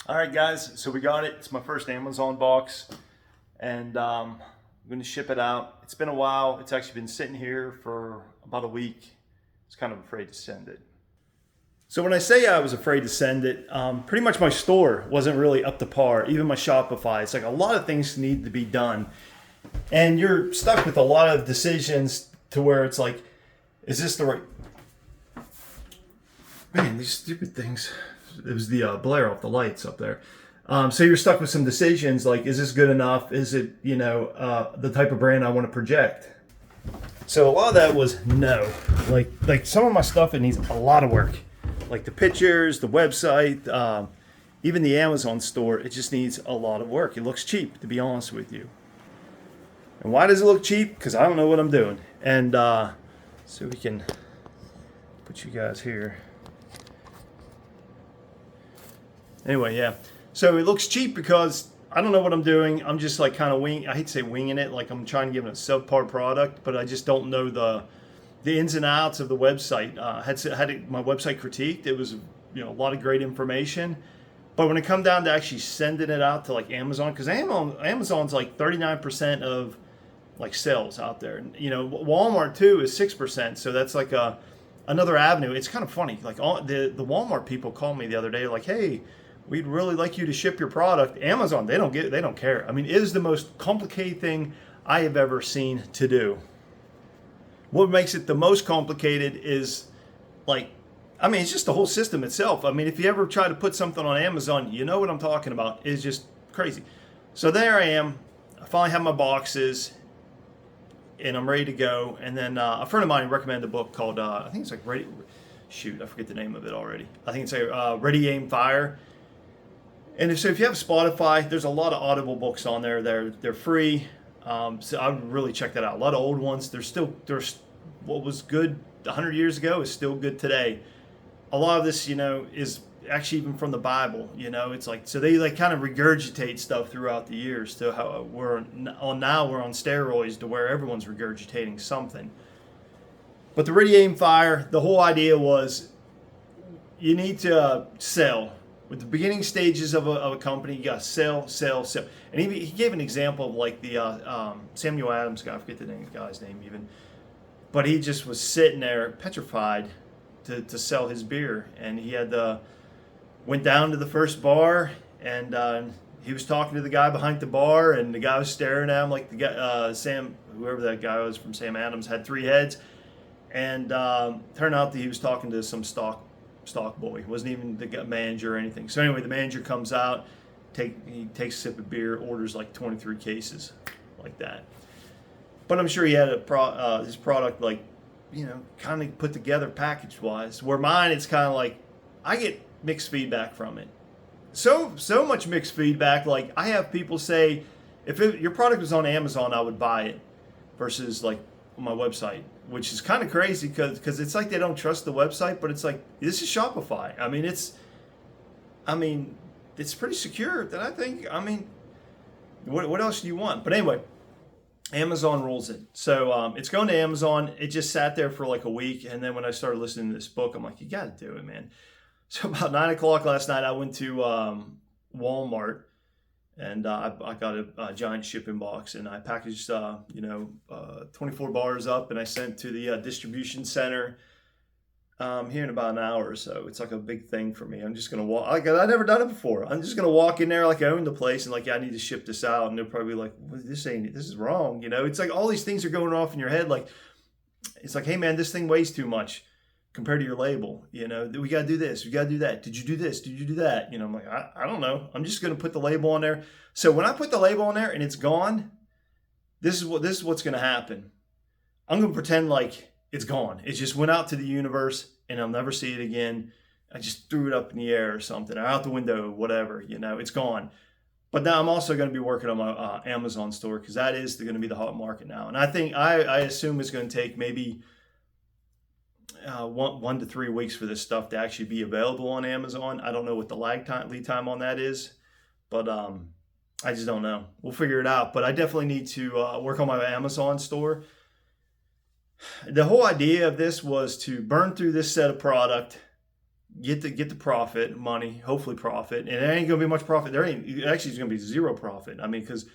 All right, guys, so we got it. It's my first Amazon box, and I'm going to ship it out. It's been a while. It's actually been sitting here for about a week. I was kind of afraid to send it. So when I say I was afraid to send it, pretty much my store wasn't really up to par. Even my Shopify, it's like a lot of things need to be done, and you're stuck with a lot of decisions to where it's like, is this the right? Man, these stupid things. It was the blare off the lights up there. So you're stuck with some decisions like, is this good enough? Is it, the type of brand I want to project? So a lot of that was no. Like some of my stuff, it needs a lot of work. Like the pictures, the website, even the Amazon store, it just needs a lot of work. It looks cheap, to be honest with you. And why does it look cheap? Because I don't know what I'm doing. And so we can put you guys here. Anyway, yeah. So it looks cheap because I don't know what I'm doing. I'm just like kind of I hate to say winging it, like I'm trying to give it a subpar product, but I just don't know the ins and outs of the website. My website critiqued. It was a lot of great information, but when it come down to actually sending it out to like Amazon, because Amazon's like 39% of like sales out there, and Walmart too is 6%. So that's like another avenue. It's kind of funny. Like the Walmart people called me the other day, like, hey, we'd really like you to ship your product. Amazon, they don't care. I mean, it is the most complicated thing I have ever seen to do. What makes it the most complicated is it's just the whole system itself. I mean, if you ever try to put something on Amazon, you know what I'm talking about. It's just crazy. So there I am. I finally have my boxes and I'm ready to go. And then a friend of mine recommended a book called, I think it's like I forget the name of it already. I think it's Ready, Aim, Fire. And if you have Spotify, there's a lot of Audible books on there. They're free, so I would really check that out. A lot of old ones. There's what was good 100 years ago is still good today. A lot of this, is actually even from the Bible. It's like, so they like kind of regurgitate stuff throughout the years to how we're on steroids to where everyone's regurgitating something. But the Ready, Aim, Fire, the whole idea was you need to sell. With the beginning stages of a company, you got to sell. And he gave an example of like the Samuel Adams guy, I forget the guy's name even, but he just was sitting there petrified to sell his beer. And he went down to the first bar and he was talking to the guy behind the bar, and the guy was staring at him like the guy, whoever that guy was from Sam Adams, had three heads. And turned out that he was talking to some stock boy. He wasn't even the manager or anything. So anyway, the manager comes out, he takes a sip of beer, orders like 23 cases like that. But I'm sure he had his product like, kind of put together package wise. Where mine, it's kind of like I get mixed feedback from it. So much mixed feedback. Like I have people say, if your product was on Amazon, I would buy it, versus like on my website, which is kind of crazy because it's like they don't trust the website, but it's like, this is Shopify. It's pretty secure. That I think. What else do you want? But anyway, Amazon rules it. So it's going to Amazon. It just sat there for like a week, and then when I started listening to this book, I'm like, you got to do it, man. So about 9 o'clock last night, I went to Walmart. And I got a giant shipping box, and I packaged 24 bars up, and I sent to the distribution center here in about an hour or so. It's like a big thing for me. I'm just gonna walk. Like I've never done it before. I'm just gonna walk in there like I own the place, and like, I need to ship this out, and they're probably like, well, this is wrong. It's like all these things are going off in your head. Like it's like, hey man, this thing weighs too much compared to your label. We got to do this, we got to do that. Did you do this? Did you do that? I'm like, I don't know. I'm just going to put the label on there. So when I put the label on there and it's gone, this is what's going to happen. I'm going to pretend like it's gone. It just went out to the universe and I'll never see it again. I just threw it up in the air or something, or out the window, whatever, it's gone. But now I'm also going to be working on my Amazon store, because that is going to be the hot market now. And I think, I assume it's going to take maybe 1 to 3 weeks for this stuff to actually be available on Amazon. I don't know what the lead time on that is, but I just don't know. We'll figure it out. But I definitely need to work on my Amazon store. The whole idea of this was to burn through this set of product, get the profit money, hopefully profit, and it ain't gonna be much profit. There ain't actually it's gonna be zero profit. I mean, because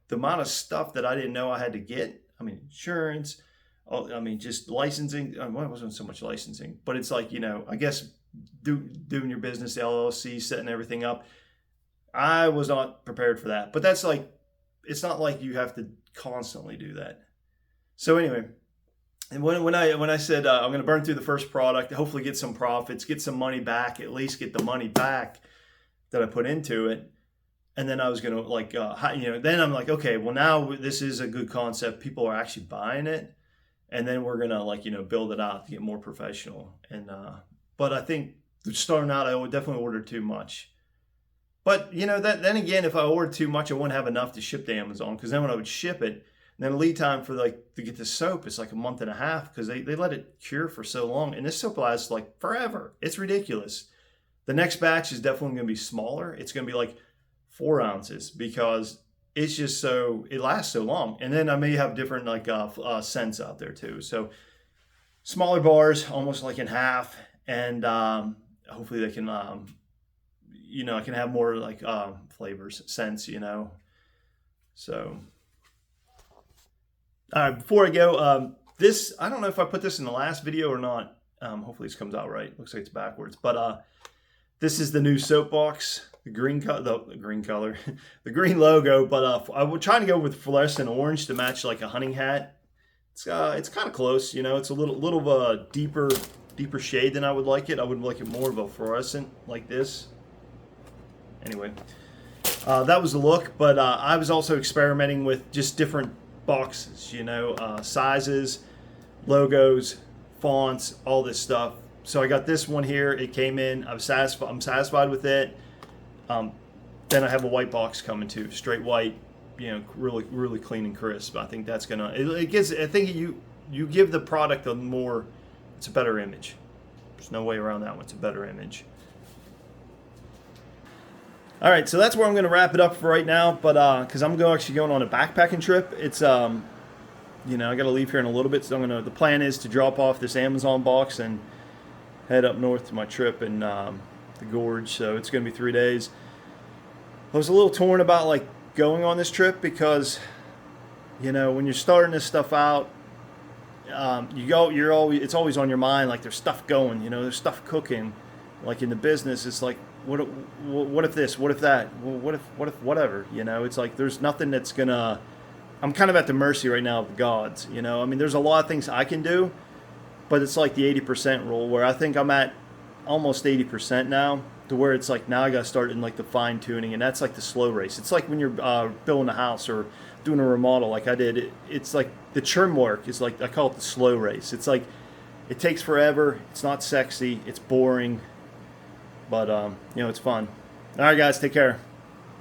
the amount of stuff that I didn't know I had to get. I mean, insurance. I mean, just licensing. Well, it wasn't so much licensing, but it's like, I guess doing your business, the LLC, setting everything up. I was not prepared for that. But that's like, it's not like you have to constantly do that. So anyway, and when I said I'm going to burn through the first product, hopefully get some profits, get some money back, at least get the money back that I put into it. And then I was going to then I'm like, okay, well now this is a good concept. People are actually buying it. And then we're going to build it out to get more professional. And, but I think starting out, I would definitely order too much. But, then again, if I ordered too much, I wouldn't have enough to ship to Amazon. Because then when I would ship it, then the lead time for to get the soap is like a month and a half because they let it cure for so long. And this soap lasts like forever. It's ridiculous. The next batch is definitely going to be smaller. It's going to be like 4 ounces because it's just it lasts so long. And then I may have different scents out there too. So smaller bars, almost like in half. And hopefully they can, I can have more flavors, scents, So, all right, before I go, this, I don't know if I put this in the last video or not. Hopefully this comes out right. Looks like it's backwards. But this is the new soapbox. The green color, the green logo, but I was trying to go with fluorescent orange to match like a hunting hat. It's kind of close, it's a little of a deeper shade than I would like it. I would like it more of a fluorescent like this. Anyway, that was the look, but I was also experimenting with just different boxes, sizes, logos, fonts, all this stuff. So I got this one here. It came in. I'm satisfied with it. Then I have a white box coming too, straight white, really, really clean and crisp. I think that's gonna, I think you give the product it's a better image. There's no way around that one. It's a better image. All right, so that's where I'm gonna wrap it up for right now. But because I'm actually going on a backpacking trip, it's I gotta leave here in a little bit. So the plan is to drop off this Amazon box and head up north to my trip in the gorge. So it's gonna be 3 days. I was a little torn about going on this trip because when you're starting this stuff out, it's always on your mind. Like there's stuff going, there's stuff cooking. Like in the business, it's like what if this, what if that, what if whatever, it's like there's nothing that's gonna. I'm kind of at the mercy right now of the gods, I mean, there's a lot of things I can do, but it's like the 80% rule where I think I'm at almost 80% now, to where it's like now I got to start in the fine tuning, and that's like the slow race. It's like when you're building a house or doing a remodel like I did. It's like the trim work is I call it the slow race. It's like it takes forever. It's not sexy. It's boring, but it's fun. All right, guys, take care.